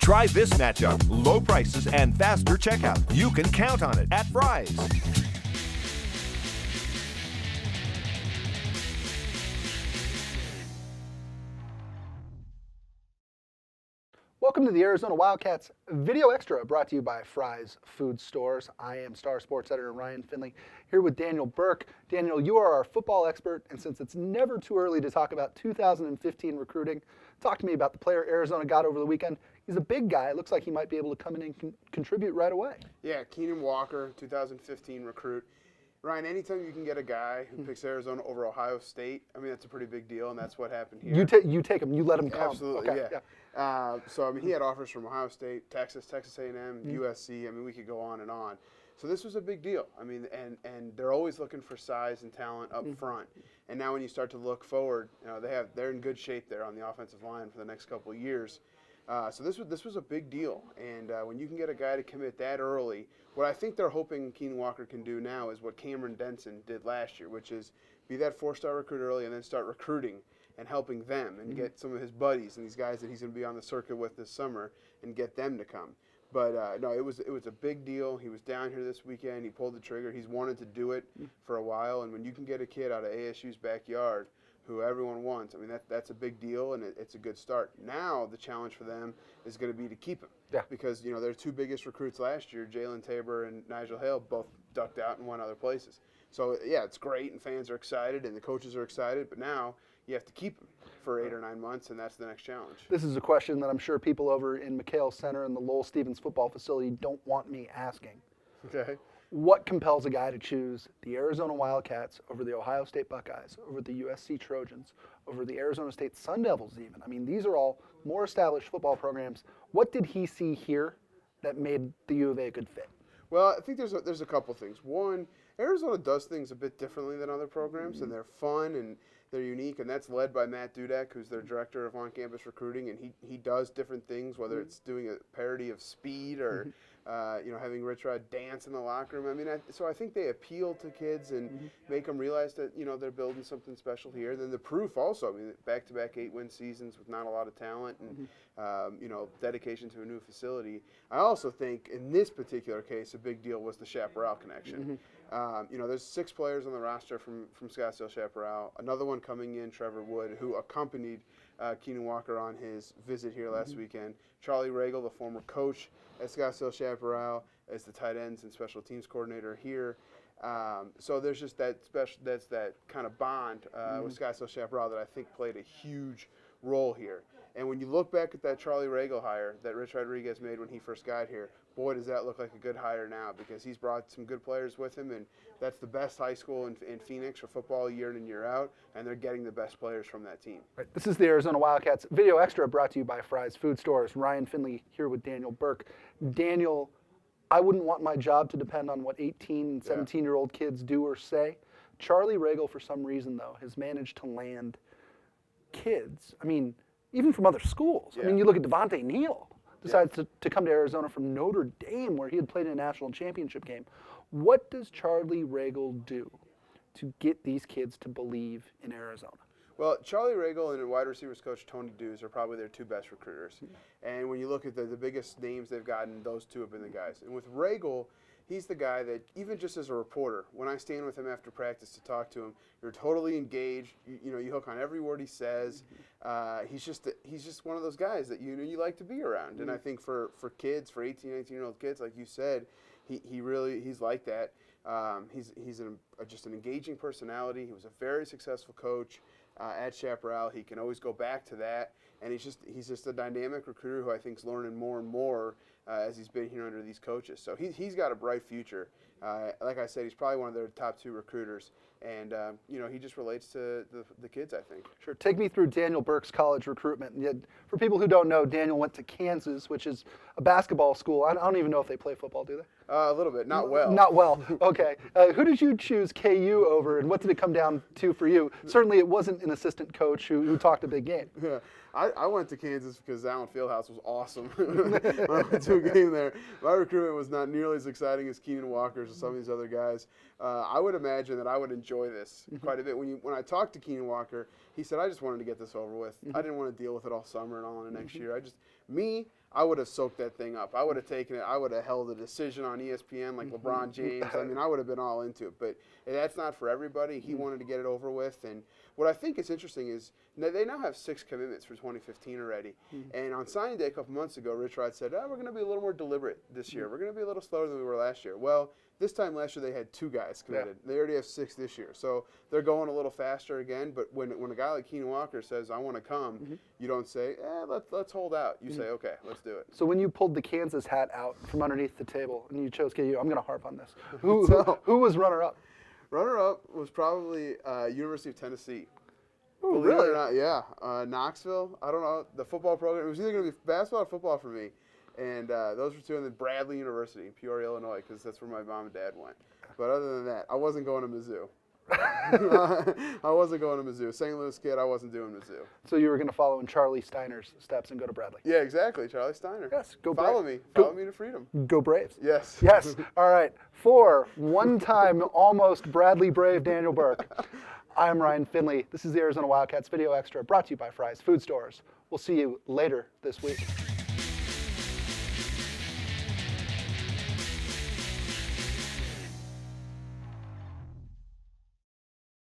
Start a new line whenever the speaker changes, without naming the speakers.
Try this matchup. Low prices and faster checkout. You can count on it at Fry's.
Welcome to the Arizona Wildcats Video Extra, brought to you by Fry's Food Stores. I am Star Sports editor Ryan Finley, here with Daniel Burke. Daniel, you are our football expert, and since it's never too early to talk about 2015 recruiting, talk to me about the player Arizona got over the weekend. He's a big guy. It looks like he might be able to come in and contribute right away.
Yeah, Keenyn Walker, 2015 recruit. Ryan, anytime you can get a guy who picks Arizona over Ohio State, I mean, that's a pretty big deal, and that's what happened here.
You take him. You let him come.
Absolutely,
okay,
yeah. So, I mean, he had offers from Ohio State, Texas A&M, USC. I mean, we could go on and on. So this was a big deal. I mean, and they're always looking for size and talent up front. And now when you start to look forward, you know, they're in good shape there on the offensive line for the next couple of years. So this was a big deal, and when you can get a guy to commit that early, what I think they're hoping Keenyn Walker can do now is what Cameron Denson did last year, which is be that four-star recruit early and then start recruiting and helping them and get some of his buddies and these guys that he's going to be on the circuit with this summer and get them to come. But no, it was a big deal. He was down here this weekend. He pulled the trigger. He's wanted to do it for a while, and when you can get a kid out of ASU's backyard who everyone wants, I mean, that's a big deal, and it's a good start. Now the challenge for them is going to be to keep him.
Yeah.
Because, you know, their two biggest recruits last year, Jalen Tabor and Nigel Hale, both ducked out and went other places. So, yeah, it's great, and fans are excited, and the coaches are excited, but now you have to keep him for 8 or 9 months, and that's the next challenge.
This is a question that I'm sure people over in McHale Center and the Lowell Stevens football facility don't want me asking.
Okay.
What compels a guy to choose the Arizona Wildcats over the Ohio State Buckeyes, over the USC Trojans, over the Arizona State Sun Devils even? I mean, these are all more established football programs. What did he see here that made the U of A a good fit?
Well, I think there's a couple things. One, Arizona does things a bit differently than other programs, and they're fun and they're unique, and that's led by Matt Dudek, who's their director of on-campus recruiting, and he does different things, whether it's doing a parody of Speed or you know, having Rich Rod dance in the locker room. I mean, so I think they appeal to kids and make them realize that, you know, they're building something special here. And then the proof also, I mean, back-to-back 8-win seasons with not a lot of talent and, you know, dedication to a new facility. I also think in this particular case, a big deal was the Chaparral connection. You know, there's 6 players on the roster from Scottsdale Chaparral. Another one coming in, Trevor Wood, who accompanied Keenyn Walker on his visit here last weekend. Charlie Ragle, the former coach at Scottsdale Chaparral, is the tight ends and special teams coordinator here. So there's just that kind of bond with Scottsdale Chaparral that I think played a huge role here. And when you look back at that Charlie Ragle hire that Rich Rodriguez made when he first got here, boy, does that look like a good hire now, because he's brought some good players with him, and that's the best high school in Phoenix for football year in and year out, and they're getting the best players from that team.
Right. This is the Arizona Wildcats Video Extra, brought to you by Fry's Food Stores. Ryan Finley here with Daniel Burke. Daniel, I wouldn't want my job to depend on what 18 and 17-year-old kids do or say. Charlie Ragle, for some reason, though, has managed to land kids. I mean, even from other schools. I mean, you look at Devontae Neal, decides to come to Arizona from Notre Dame, where he had played in a national championship game. What does Charlie Ragle do to get these kids to believe in Arizona?
Well, Charlie Ragle and wide receivers coach Tony Dews are probably their 2 best recruiters. And when you look at the biggest names they've gotten, those 2 have been the guys. And with Ragle, he's the guy that, even just as a reporter, when I stand with him after practice to talk to him, you're totally engaged. You know, you hook on every word he says. He's just one of those guys that you like to be around. And I think for kids, for 18, 19-year-old kids, like you said, he's like that. He's just an engaging personality. He was a very successful coach at Chaparral. He can always go back to that, and he's just a dynamic recruiter who I think is learning more and more as he's been here under these coaches. So he's got a bright future. Like I said, he's probably one of their top 2 recruiters, and you know, he just relates to the kids, I think.
Sure. Take me through Daniel Burke's college recruitment. For people who don't know, Daniel went to Kansas, which is a basketball school. I don't even know if they play football, do they?
A little bit, not well.
Not well. Okay. Who did you choose KU over, and what did it come down to for you? Certainly, it wasn't an assistant coach who talked a big game.
Yeah, I went to Kansas because Allen Fieldhouse was awesome. When I went to a game there, my recruitment was not nearly as exciting as Keenyn Walker's or some of these other guys. I would imagine that I would enjoy this quite a bit. When I talked to Keenyn Walker, he said, "I just wanted to get this over with. I didn't want to deal with it all summer and all in the next year. Me, I would have soaked that thing up. I would have taken it. I would have held a decision on ESPN like LeBron James. I mean, I would have been all into it. But that's not for everybody. He wanted to get it over with. And what I think is interesting is they now have 6 commitments for 2015 already. And on signing day a couple months ago, Rich Rod said, we're going to be a little more deliberate this year. We're going to be a little slower than we were last year. Well, this time last year they had 2 guys committed. They already have 6 this year. So they're going a little faster again. But when a guy like Keenyn Walker says, I want to come, you don't say, let's hold out. You say, okay, let's do it.
So when you pulled the Kansas hat out from underneath the table and you chose KU, I'm going to harp on this. Who was runner-up?
Runner-up was probably University of Tennessee.
Oh,
Believe
really?
it or not, yeah. Knoxville, I don't know, the football program. It was either going to be basketball or football for me. And those were 2. And then Bradley University in Peoria, Illinois, because that's where my mom and dad went. But other than that, I wasn't going to Mizzou. I wasn't going to Mizzou. St. Louis kid, I wasn't doing Mizzou.
So you were going to follow in Charlie Steiner's steps and go to Bradley.
Yeah, exactly. Charlie Steiner.
Yes, go
Follow
Braves.
me. Follow me to freedom.
Go Braves.
Yes.
Yes. All right. For one-time almost Bradley Brave Daniel Burke, I'm Ryan Finley. This is the Arizona Wildcats Video Extra brought to you by Fry's Food Stores. We'll see you later this week.